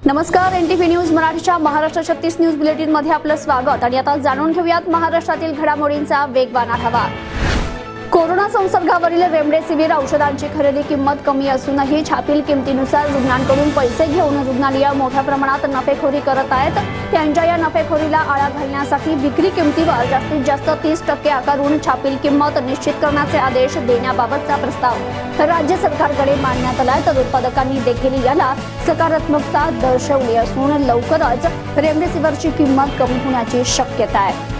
नमस्कार, NTV news मराठीच्या Maharashtra 36 news bulletin मध्ये आपलं स्वागत। आणि आता जाणून घेऊयात महाराष्ट्रातील घडामोडींचा वेगवान आढावा। कोरोना संसर्गावरील रेमडेसिवीर औषधांची खरेदी किंमत कमी असूनही छापील किमतीनुसार रुग्णांकडून पैसे घेऊन रुग्णालय मोठ्या प्रमाणात नफेखोरी करत आहेत। त्यांच्या या नफेखोरीला आळा घालण्यासाठी विक्री किमतीवर जास्तीत जास्त 30% आकारून छापील किंमत निश्चित करण्याचे आदेश देण्याबाबतचा प्रस्ताव राज्य सरकारकडे मांडण्यात आला, तर उत्पादकांनी देखील याला सकारात्मकता दर्शवली असून लवकरच रेमडेसिवीरची किंमत कमी होण्याची शक्यता आहे।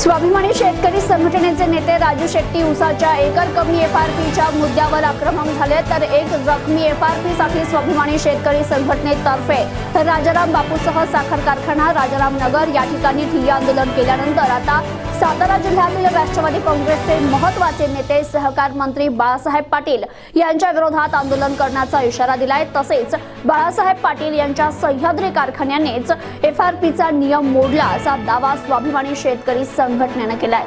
स्वाभिमानी शेतकरी संघटनेचे नेते राजू शेट्टी ऊसाच्या एकर कमी एफआरपीच्या मुद्द्यावर आक्रमक झाले, तर एक जखमी एफआरपी साठी स्वाभिमानी शेतकरी संघटनेतर्फे राजाराम बापूसह साखर कारखाना राजाराम नगर या ठिकाणी ठिय्या आंदोलन केल्यानंतर आता सातारा जिल्ह्यातील राष्ट्रवादी काँग्रेसचे महत्त्वाचे नेते सहकार मंत्री बाळासाहेब पाटील यांच्या विरोधात आंदोलन करण्याचा इशारा दिलाय। तसेच बाळासाहेब पाटील यांच्या सह्याद्री कारखान्यानेच एफआरपीचा नियम मोडला असा दावा स्वाभिमानी शेतकरी संघटनेने केलाय।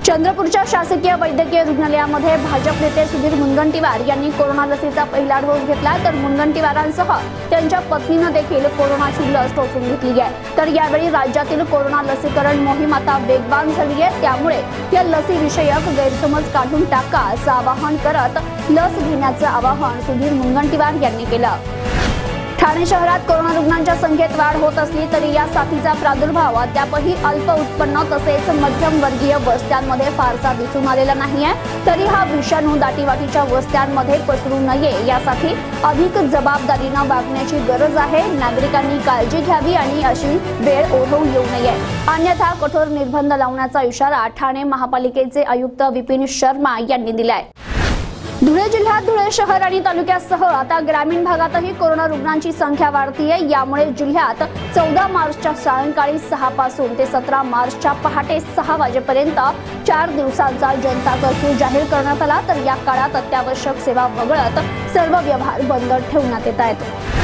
चंद्रपूरच्या शासकीय वैद्यकीय रुग्णालयामध्ये भाजप नेते सुधीर मुनगंटीवार यांनी कोरोना लसीचा पहिला डोस घेतला, तर मुनगंटीवारांसह त्यांच्या पत्नीने देखील कोरोनाची लस टोचून घेतली आहे। तर यावेळी राज्यातील कोरोना लसीकरण मोहीम आता वेगवान झाली आहे, त्यामुळे या लसीविषयक गैरसमज काढून टाका असं आवाहन करत लस घेण्याचं आवाहन सुधीर मुनगंटीवार यांनी केलं। ठाणे शहरात कोरोना रुग्णांच्या संख्येत वाढ होत असली तरी या साथीचा प्रादुर्भाव अद्यापही अल्प उत्पन्न तसेच मध्यम वर्गीय वस्त्यांमध्ये फारसा दिसून आलेला नाहीये। तरी हा विषाणू दाटीवाटीच्या वस्त्यांमध्ये पसरू नये यासाठी अधिक जबाबदारीने वागण्याची गरज आहे। नागरिकांनी काळजी घ्यावी आणि अशी वेळ ओढवू येऊ नये, अन्यथा कठोर निर्बंध लावण्याचा इशारा ठाणे महापालिकेचे आयुक्त विपिन शर्मा यांनी दिलाय। धुळे जिल्ह्यात धुळे शहर आणि तालुक्यासह आता ग्रामीण भागातही कोरोना रुग्णांची संख्या वाढतीये। यामुळे जिल्ह्यात 14 मार्चच्या सायंकाळी 6 पासून ते 17 मार्चच्या पहाटे 6 वाजेपर्यंत 4 दिवसांचा जनता कर्फ्यू जाहीर करण्यात आला, तर या काळात अत्यावश्यक सेवा वगळत सर्व व्यवहार बंद ठेवण्यात येत आहेत।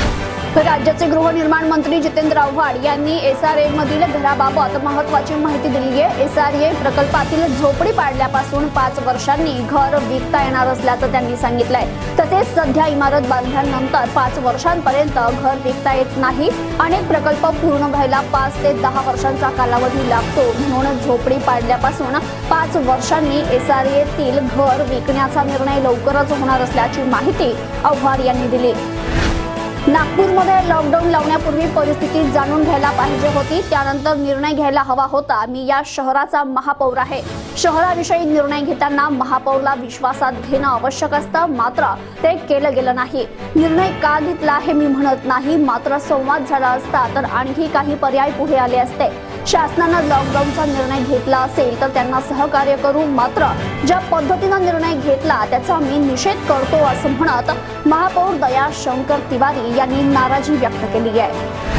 राज्याचे गृहनिर्माण मंत्री जितेंद्र आव्हाड यांनी SRA मधील घराबाबत महत्त्वाची माहिती दिली आहे। SRA प्रकल्पातील झोपडी पाडल्यापासून 5 वर्षांनी घर विकता येणार असल्याचं त्यांनी सांगितलंय। तसेच सध्या इमारत बांधल्यानंतर 5 वर्षांपर्यंत घर विकता येत नाही। अनेक प्रकल्प पूर्ण व्हायला 5 ते 10 वर्षांचा कालावधी लागतो, म्हणून झोपडी पाडल्यापासून 5 वर्षांनी SRA तील घर विकण्याचा निर्णय लवकरच होणार असल्याची माहिती आव्हाड यांनी दिली। नागपूरमध्ये लॉकडाऊन लावण्यापूर्वी परिस्थिती जाणून घ्यायला पाहिजे होती, त्यानंतर निर्णय घ्यायला हवा होता। मी या शहराचा महापौर आहे। शहराविषयी निर्णय घेताना महापौरला विश्वासात घेणं आवश्यक असतं, मात्र ते केलं गेलं नाही। निर्णय का घेतला हे मी म्हणत नाही, मात्र संवाद झाला असता तर आणखी काही पर्याय पुढे आले असते। शासनानं लॉकडाऊनचा निर्णय घेतला असेल तर त्यांना सहकार्य करू, मात्र ज्या पद्धतीनं निर्णय घेतला त्याचा मी निषेध करतो असं म्हणत महापौर दया शंकर तिवारी यांनी नाराजी व्यक्त केली आहे।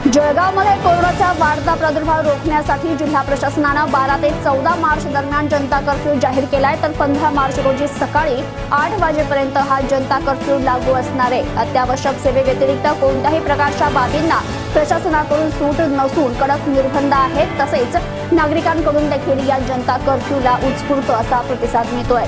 जळगावमध्ये कोरोनाचा वाढता प्रादुर्भाव रोखण्यासाठी जिल्हा प्रशासनानं 12 ते 14 मार्च दरम्यान जनता कर्फ्यू जाहीर केलाय, तर 15 मार्च रोजी सकाळी 8 वाजेपर्यंत हा जनता कर्फ्यू लागू असणार आहे। अत्यावश्यक सेवेव्यतिरिक्त कोणत्याही प्रकारच्या बाबींना प्रशासनाकडून सूट नसून कडक निर्बंध आहेत। तसेच नागरिकांकडून देखील या जनता कर्फ्यूला उत्स्फूर्त असा प्रतिसाद मिळतोय।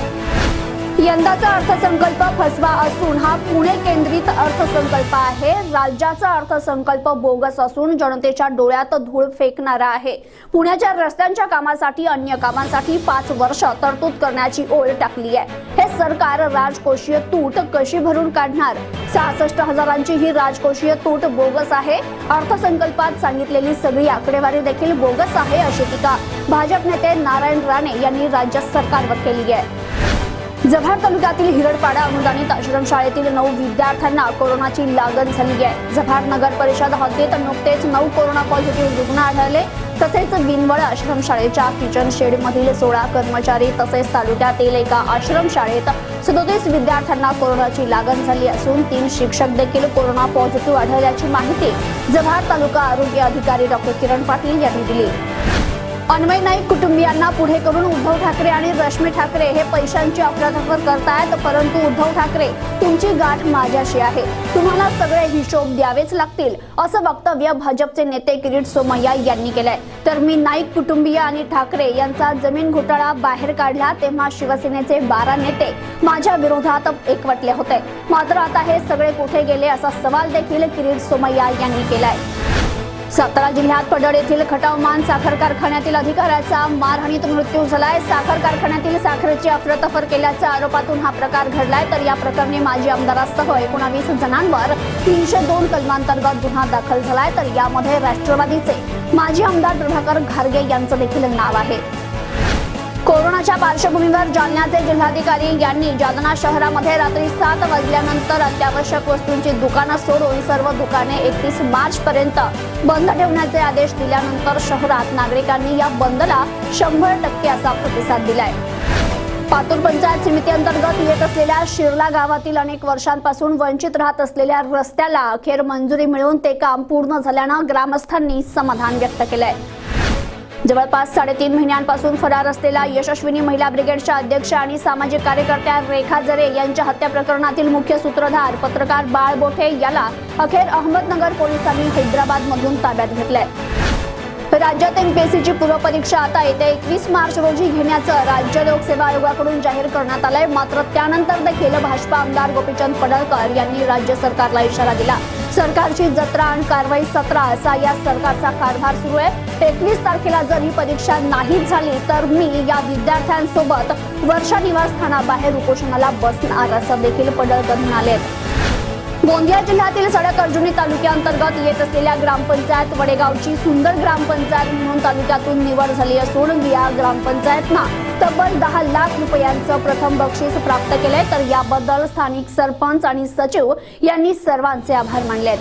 यंदाचा अर्थसंकल्प फसवा असून हा पुणे केंद्रित अर्थसंकल्प आहे। राज्याचा अर्थसंकल्प बोगस असून जनतेच्या डोळ्यात धूळ फेकणारा आहे। पुण्याच्या रस्त्यांच्या कामासाठी अन्य कामांसाठी 5 वर्ष तरतूद करण्याची ओळ टाकली आहे। हे सरकार राजकोषीय तूट कशी भरून काढणार? 66,000ची ही राजकोषीय तूट बोगस आहे। अर्थसंकल्पात सांगितलेली सगळी आकडेवारी देखील बोगस आहे अशी टीका भाजप नेते नारायण राणे यांनी राज्य सरकारवर केली आहे। जव्हार तालुक्यातील हिरडपाडा अनुदानित आश्रमशाळेतील 9 विद्यार्थ्यांना कोरोनाची लागण झाली आहे। जव्हार नगर परिषद हद्दीत नुकतेच 9 कोरोना पॉझिटिव्ह रुग्ण आढळले। तसेच बिनवळ आश्रमशाळेच्या किचन शेडमधील 16 कर्मचारी तसेच तालुक्यातील एका आश्रमशाळेत 37 विद्यार्थ्यांना कोरोनाची लागण झाली असून 3 शिक्षक देखील कोरोना पॉझिटिव्ह आढळल्याची माहिती जव्हार तालुका आरोग्य अधिकारी डॉ. किरण पाटील यांनी दिली। अन्वय नाईक कुटुंबियांना पुढे करून उद्धव ठाकरे आणि रश्मी ठाकरे हे पैशांची अफरातफर करतायत, परंतु उद्धव ठाकरे तुमची गाठ माझ्याशी आहे, तुम्हाला सगळे हिशोब द्यावेच लागतील, असं वक्तव्य भाजपचे नेते किरीट सोमय्या यांनी केलंय. तर मी नाईक कुटुंबीय आणि ठाकरे यांचा जमीन घोटाळा बाहेर काढला तेव्हा शिवसेनेचे 12 नेते माझ्या विरोधात एकवटले होते, मात्र आता हे सगळे कुठे गेले असा सवाल देखील किरीट सोमय्या यांनी केलाय. सातारा जिल्ह्यात पडळ येथील खटावमान साखर कारखान्यातील अधिकाऱ्याचा मारहाणीत मृत्यू झालाय. साखर कारखान्यातील साखरेची अफरातफर केल्याच्या आरोपातून हा प्रकार घडलाय. तर या प्रकरणी माजी आमदारासह 19 जणांवर 302 कलमांतर्गत गुन्हा दाखल झालाय. तर यामध्ये राष्ट्रवादीचे माजी आमदार प्रभाकर घारगे यांचं देखील नाव आहे. कोरोनाच्या पार्श्वभूमीवर जालन्याचे जिल्हाधिकारी यांनी जालना शहरामध्ये रात्री 7 वाजल्यानंतर अत्यावश्यक वस्तूंची दुकानं सोडून सर्व दुकाने 31 मार्च पर्यंत बंद ठेवण्याचे आदेश दिल्यानंतर शहरात नागरिकांनी या बंदला 100% असा प्रतिसाद दिलाय. पातूर पंचायत समिती अंतर्गत येत असलेल्या शिरला गावातील अनेक वर्षांपासून वंचित राहत असलेल्या रस्त्याला अखेर मंजुरी मिळून ते काम पूर्ण झाल्यानं ग्रामस्थांनी समाधान व्यक्त केलंय. जवळपास 3.5 महिन्यांपासून फरार असलेल्या यशस्विनी महिला ब्रिगेडच्या अध्यक्ष आणि सामाजिक कार्यकर्त्या रेखा जरे यांच्या हत्या प्रकरणातील मुख्य सूत्रधार पत्रकार बाळ बोठे याला अखेर अहमदनगर पोलिसांनी हैदराबादमधून ताब्यात घेतलंय. राज्यात एमपीएससीची पूर्वपरीक्षा आता येत्या 21 मार्च रोजी घेण्याचं राज्य लोकसेवा आयोगाकडून जाहीर करण्यात आलंय. मात्र त्यानंतर देखील भाजपा आमदार गोपीचंद पडळकर यांनी राज्य सरकारला इशारा दिला. सरकारची जत्रा आणि कारवाई 17 असा या सरकारचा कारभार सुरू आहे. 21 तारखेला जर ही परीक्षा नाही झाली तर मी या विद्यार्थ्यांसोबत वर्षा निवासस्थानाबाहेर उपोषणाला बसणार असं देखील पडळकर म्हणाले. गोंदिया जिल्ह्यातील सडक अर्जुनी तालुक्याअंतर्गत येत असलेल्या ग्रामपंचायत वडेगावची सुंदर ग्रामपंचायत म्हणून तालुक्यातून निवड झाली असून या ग्रामपंचायतना तब्बल 10 लाख रुपयांचं प्रथम बक्षीस प्राप्त केले. तर याबद्दल स्थानिक सरपंच आणि सचिव यांनी सर्वांचे आभार मानलेत.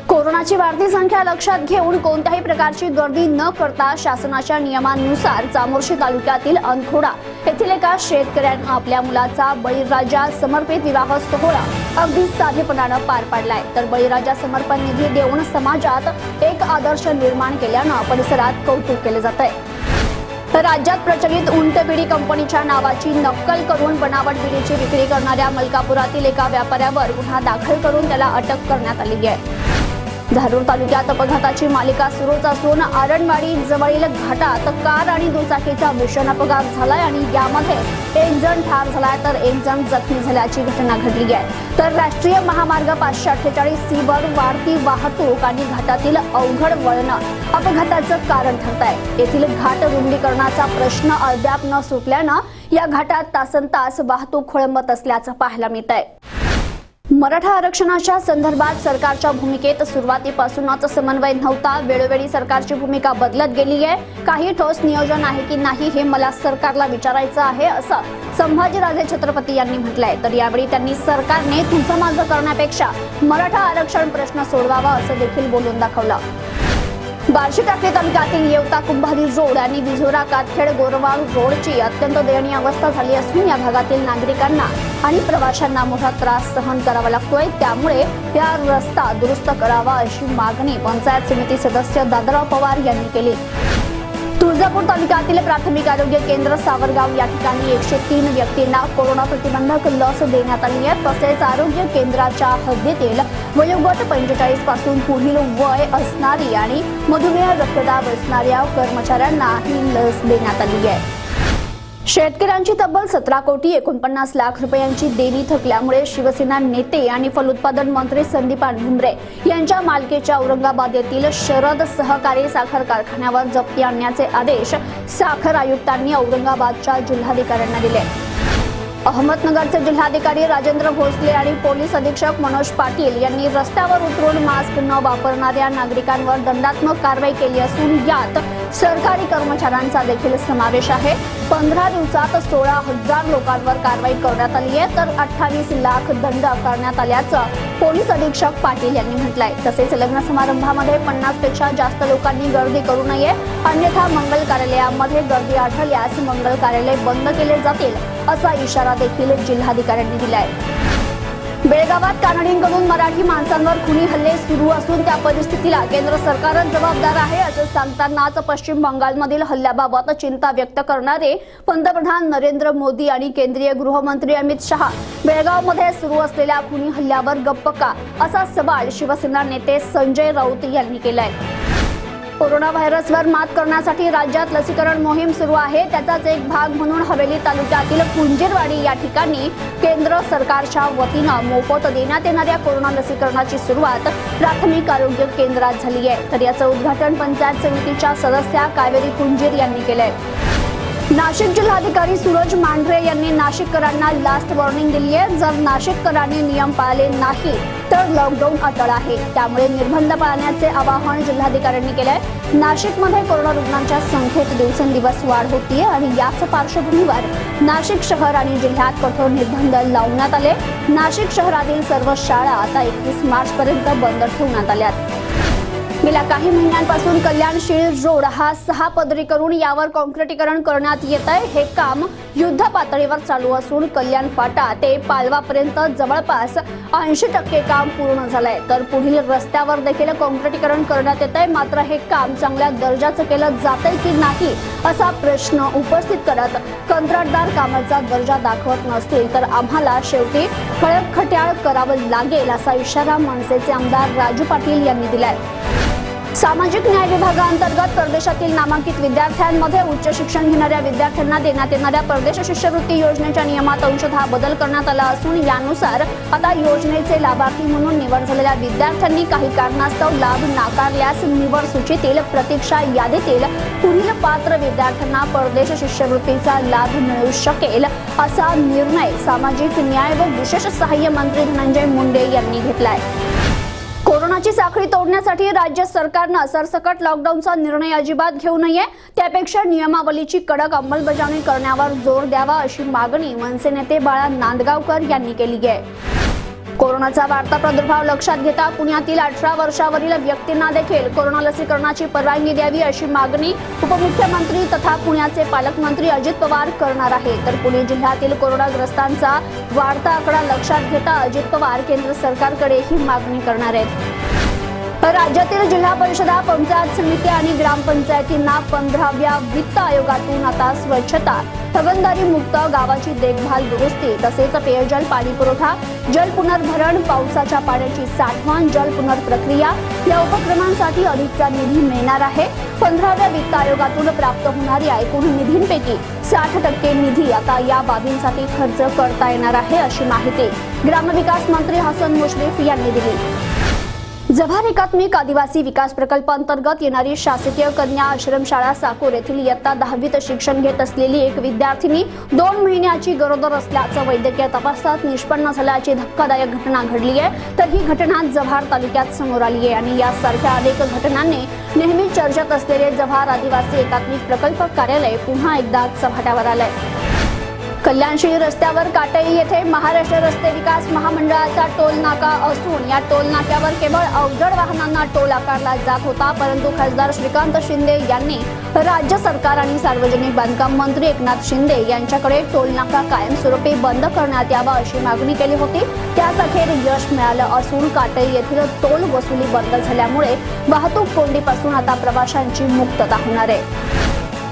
कोरोनाची वाढती संख्या लक्षात घेऊन कोणत्याही प्रकारची गर्दी न करता शासनाच्या नियमानुसार चामोर्शी तालुक्यातील अनखोडा येथील एका शेतकऱ्यानं आपल्या मुलाचा बळीराजा समर्पित विवाह सोहळा अगदी साधेपणानं पार पाडलाय. तर बळीराजा समर्पण निधी देऊन समाजात एक आदर्श निर्माण केल्यानं परिसरात कौतुक केले जात आहे. राज्यात प्रचलित उंट बिडी कंपनीच्या नावाची नक्कल करून बनावट बिडीची विक्री करणाऱ्या मलकापुरातील एका व्यापाऱ्यावर गुन्हा दाखल करून त्याला अटक करण्यात आली आहे. धारूर तालुक्यात अपघाताची मालिका सुरूच असून आरणवाडी जवळील घाटात कार आणि दुचाकीचा भीषण अपघात झालाय आणि यामध्ये 1 जण ठार झालाय तर 1 जण जखमी झाल्याची घटना घडली आहे. तर राष्ट्रीय महामार्ग 548C वर वाढती वाहतूक आणि घाटातील अवघड वळणं अपघाताचं कारण ठरत आहे. येथील घाट रुंदीकरणाचा प्रश्न अद्याप न सुटल्यानं या घाटात तासनतास वाहतूक खोळंबत असल्याचं पाहायला मिळत आहे. मराठा आरक्षणाच्या संदर्भात सरकारच्या भूमिकेत सुरुवातीपासूनच समन्वय नव्हता. वेळोवेळी सरकारची भूमिका बदलत गेली आहे. काही ठोस नियोजन आहे की नाही हे मला सरकारला विचारायचं आहे असं संभाजीराजे छत्रपती यांनी म्हटलंय. तर यावेळी त्यांनी सरकारने तुझं माझं करण्यापेक्षा मराठा आरक्षण प्रश्न सोडवावा असं देखील बोलून दाखवलं. बार्शी टाकळी तालुक्यातील येवता कुंभारी रोड आणि विझोरा कातखेड गोरवाड रोडची अत्यंत दयनीय अवस्था झाली असून या भागातील नागरिकांना आणि प्रवाशांना मोठा त्रास सहन करावा लागतोय. त्यामुळे या रस्ता दुरुस्त करावा अशी मागणी पंचायत समिती सदस्य दादाराव पवार यांनी केली. तुळजापूर तालुक्यातील प्राथमिक आरोग्य केंद्र सावरगाव या ठिकाणी 103 व्यक्तींना कोरोना प्रतिबंधक लस देण्यात आली आहे. तसेच आरोग्य केंद्राच्या हद्दीतील वयोगट 45 पासून पुढील वय असणारी आणि मधुमेह रक्तदाब असणाऱ्या कर्मचाऱ्यांना ही लस देण्यात आली आहे. शेतकऱ्यांची तब्बल 17,49 लाख रुपयांची देणी थकल्यामुळे शिवसेना नेते आणि फलोत्पादन मंत्री संदीपान भुमरे यांच्या मालकीच्या औरंगाबाद येथील शरद सहकारी साखर कारखान्यावर जप्ती आणण्याचे आदेश साखर आयुक्तांनी औरंगाबादच्या जिल्हाधिकाऱ्यांना दिले. अहमदनगरचे जिल्हाधिकारी राजेंद्र भोसले आणि पोलीस अधीक्षक मनोज पाटील यांनी रस्त्यावर उतरून मास्क न वापरणाऱ्या नागरिकांवर दंडात्मक कारवाई केली असून यात सरकारी कर्मचाऱ्यांचा देखील समावेश आहे. 15 दिवसात 16,000 लोकांवर कारवाई करण्यात आली आहे. तर 28 लाख दंड आकारण्यात आल्याचं पोलीस अधीक्षक पाटील यांनी म्हटलंय. तसेच लग्न समारंभामध्ये 50 पेक्षा जास्त लोकांनी गर्दी करू नये, अन्यथा मंगल कार्यालयामध्ये गर्दी आढळल्यास मंगल कार्यालय बंद केले जातील असा इशारा देखील जिल्हाधिकाऱ्यांनी दिलाय. बेळगावात कानडींकडून मराठी माणसांवर खुनी हल्ले सुरू असून त्या परिस्थितीला केंद्र सरकारच जबाबदार आहे असं सांगतानाच पश्चिम बंगालमधील हल्ल्याबाबत चिंता व्यक्त करणारे पंतप्रधान नरेंद्र मोदी आणि केंद्रीय गृहमंत्री अमित शहा बेळगावमध्ये सुरू असलेल्या खुनी हल्ल्यावर गप्प का असा सवाल शिवसेना नेते संजय राऊत यांनी केलाय। कोरोना व्हायरसवर मात करण्यासाठी राज्यात लसीकरण मोहीम सुरू आहे। त्याचाच एक भाग म्हणून हवेली तालुक्यातील कुंजीरवाडी या ठिकाणी केंद्र सरकारच्या वतीनं मोफत देण्यात येणाऱ्या कोरोना लसीकरणाची सुरुवात प्राथमिक आरोग्य केंद्रात झाली आहे। तर याचं उद्घाटन पंचायत समितीच्या सदस्या कावेरी कुंजीर यांनी केलंय। नाशिक जिल्हाधिकारी सूरज मांढरे यांनी नाशिककरांना लास्ट वॉर्निंग दिली आहे। जर नाशिककरांनी नियम पाळले नाही तर लॉकडाऊन अटळ आहे, त्यामुळे निर्बंध पाळण्याचे आवाहन जिल्हाधिकाऱ्यांनी केलंय। नाशिकमध्ये कोरोना रुग्णांच्या संख्येत दिवसेंदिवस वाढ होतीये आणि याच पार्श्वभूमीवर नाशिक शहर आणि जिल्ह्यात कठोर निर्बंध लावण्यात आले। नाशिक शहरातील सर्व शाळा आता 31 मार्च पर्यंत बंद ठेवण्यात आल्यात। गेल्या काही महिन्यांपासून कल्याणशीळ रोड हा 6 पदरी करून यावर कॉन्क्रिटीकरण करण्यात येत आहे। हे काम युद्ध पातळीवर चालू असून कल्याण फाटा ते पालवापर्यंत जवळपास 80% काम पूर्ण झालंय। तर पुढील रस्त्यावर देखील कॉन्क्रिटीकरण करण्यात येत आहे। मात्र हे काम चांगल्या दर्जाचं केलं जातंय की नाही असा प्रश्न उपस्थित करत कंत्राटदार कामाचा दर्जा दाखवत नसतील तर आम्हाला शेवटी खळबळखट्याळ करावं लागेल असा इशारा मनसेचे आमदार राजू पाटील यांनी दिलाय। सामाजिक न्याय विभागाअंतर्गत परदेशातील नामांकित विद्यार्थ्यांमध्ये उच्च शिक्षण घेणाऱ्या विद्यार्थ्यांना देण्यात येणाऱ्या परदेश शिष्यवृत्ती योजनेच्या नियमात अंशतः बदल करण्यात आला असून यानुसार आता योजनेचे लाभार्थी म्हणून निवड झालेल्या विद्यार्थ्यांनी काही कारणास्तव लाभ नाकारल्यास निवड सूचीतील प्रतीक्षा यादीतील पुढील पात्र विद्यार्थ्यांना परदेश शिष्यवृत्तीचा लाभ मिळू शकेल असा निर्णय सामाजिक न्याय व विशेष सहाय्य मंत्री धनंजय मुंडे यांनी घेतलाय। कोरोनाची साखळी तोडण्यासाठी राज्य सरकारनं सरसकट लॉकडाऊनचा निर्णय अजिबात घेऊ नये, त्यापेक्षा नियमावलीची कडक अंमलबजावणी करण्यावर जोर द्यावा अशी मागणी मनसे नेते बाळा नांदगावकर यांनी केली आहे। कोरोनाचा वाढता प्रादुर्भाव लक्षात घेता पुण्यातील 18 वर्षावरील व्यक्तींना देखील कोरोना लसीकरणाची परवानगी द्यावी अशी मागणी उपमुख्यमंत्री तथा पुण्याचे पालकमंत्री अजित पवार करणार आहेत। तर पुणे जिल्ह्यातील कोरोनाग्रस्तांचा वाढता आकडा लक्षात घेता अजित पवार केंद्र सरकारकडे ही मागणी करणार आहेत। राज्यातील जिल्हा परिषदा, पंचायत समिती आणि ग्रामपंचायतींना 15व्या वित्त आयोगातून आता स्वच्छता, हागणदारी मुक्त, गावाची देखभाल दुरुस्ती तसेच पेयजल, पाणी पुरवठा, जल पुनर्भरण, पावसाच्या पाण्याची साठवण, जल पुनर्प्रक्रिया या उपक्रमांसाठी अधिकचा निधी मिळणार आहे। 15व्या वित्त आयोगातून प्राप्त होणाऱ्या एकूण निधींपैकी 60% निधी आता या बाबींसाठी खर्च करता येणार आहे अशी माहिती ग्रामविकास मंत्री हसन मुश्रीफ यांनी दिली। जव्हार एकात्मिक आदिवासी विकास प्रकल्प अंतर्गत येणारी शासकीय कन्या आश्रमशाळा साकोर येथील इयत्ता 10वीत शिक्षण घेत असलेली एक विद्यार्थिनी 2 महिन्याची गरोदर असल्याचं वैद्यकीय तपासात निष्पन्न झाल्याची धक्कादायक घटना घडली आहे। तर ही घटना जव्हार तालुक्यात समोर आली आहे आणि यासारख्या अनेक घटनांनी नेहमी चर्चेत असलेले जव्हार आदिवासी एकात्मिक प्रकल्प कार्यालय पुन्हा एकदा चव्हाट्यावर आलंय। कल्याणशीळ रस्त्यावर काटई येथे महाराष्ट्र रस्ते विकास महामंडळाचा टोल नाका असून या टोल नाक्यावर केवळ अवजड वाहनांना टोल आकारला जात होता, परंतु खासदार श्रीकांत शिंदे यांनी राज्य सरकार आणि सार्वजनिक बांधकाम मंत्री एकनाथ शिंदे यांच्याकडे टोल नाका कायमस्वरूपी बंद करण्यात यावा अशी मागणी केली होती। त्यास अखेर यश मिळालं असून काटई येथील टोल वसुली बंद झाल्यामुळे वाहतूक कोंडीपासून आता प्रवाशांची मुक्तता होणार आहे।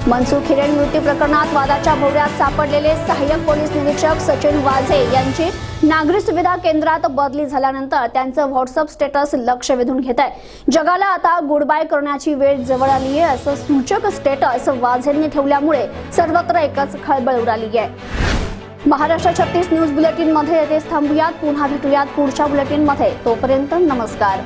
मनसुख हिरेन मृत्यू प्रकरणात वादाच्या भोवऱ्यात सापडलेले सहाय्यक पोलीस निरीक्षक सचिन वाझे यांची नागरी सुविधा केंद्रात बदली झाल्यानंतर त्यांचं व्हॉट्सअप स्टेटस लक्ष वेधून घेत आहे। जगाला आता गुड बाय करण्याची वेळ जवळ आली आहे असं सूचक स्टेटस वाझेंनी ठेवल्यामुळे सर्वत्र एकच खळबळ उडाली आहे। महाराष्ट्र 36 न्यूज बुलेटिन मध्ये येथेच थांबूयात, पुन्हा भेटूयात पुढच्या बुलेटिन मध्ये। तोपर्यंत नमस्कार।